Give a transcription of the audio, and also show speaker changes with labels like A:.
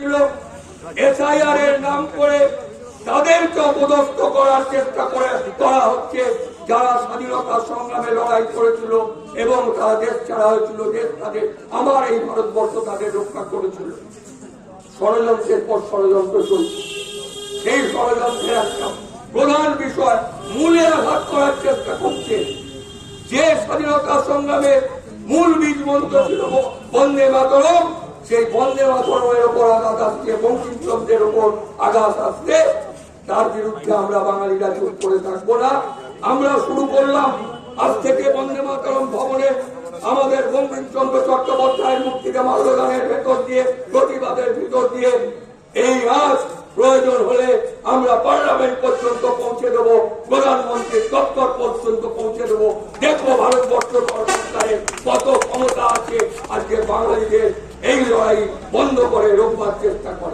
A: হয়েছিল। এসআইআর এর নাম করে তাদেরকে অপদস্থ করার চেষ্টা করা হচ্ছে যারা স্বাধীনতা সংগ্রামে লড়াই করেছিল এবং তারা দেশ ছাড়া হয়েছিল, দেশ তাদের, আমার এই ভারতবর্ষ তাদের রক্ষা করেছিল। ষড়যন্ত্রের পর ষড়যন্ত্র চলছে। সেই ষড়যন্ত্রের একটা প্রধান বিষয় মূলে আঘাত করার চেষ্টা করছে। যে স্বাধীনতা সংগ্রামের মূল বীজ মন্ত্র ছিল বন্দে মাতরম, সেই বন্দে মাতরমের ওপর আঘাত আসছে, বঙ্কিমচন্দ্রের ওপর আঘাত আসছে। তার বিরুদ্ধে আমরা বাঙালিরা চুপ করে থাকবো না। আমরা শুরু করলাম আজ থেকে বন্দে মাতরম ভবনে আমাদের বঙ্কিমচন্দ্র চট্টোপাধ্যায়ের মূর্তিকে মাল্যদানের ভেতর দিয়ে, প্রতিবাদের ভিতর দিয়ে এই আজ প্রয়োজন হলে আমরা পার্লামেন্ট পর্যন্ত পৌঁছে দেবো, প্রধানমন্ত্রীর দপ্তর পর্যন্ত পৌঁছে দেবো। দেখবো ভারতবর্ষ সরকারের কত ক্ষমতা আছে আজকে বাঙালিদের এই লড়াই বন্ধ করে রোববার চেষ্টা করে।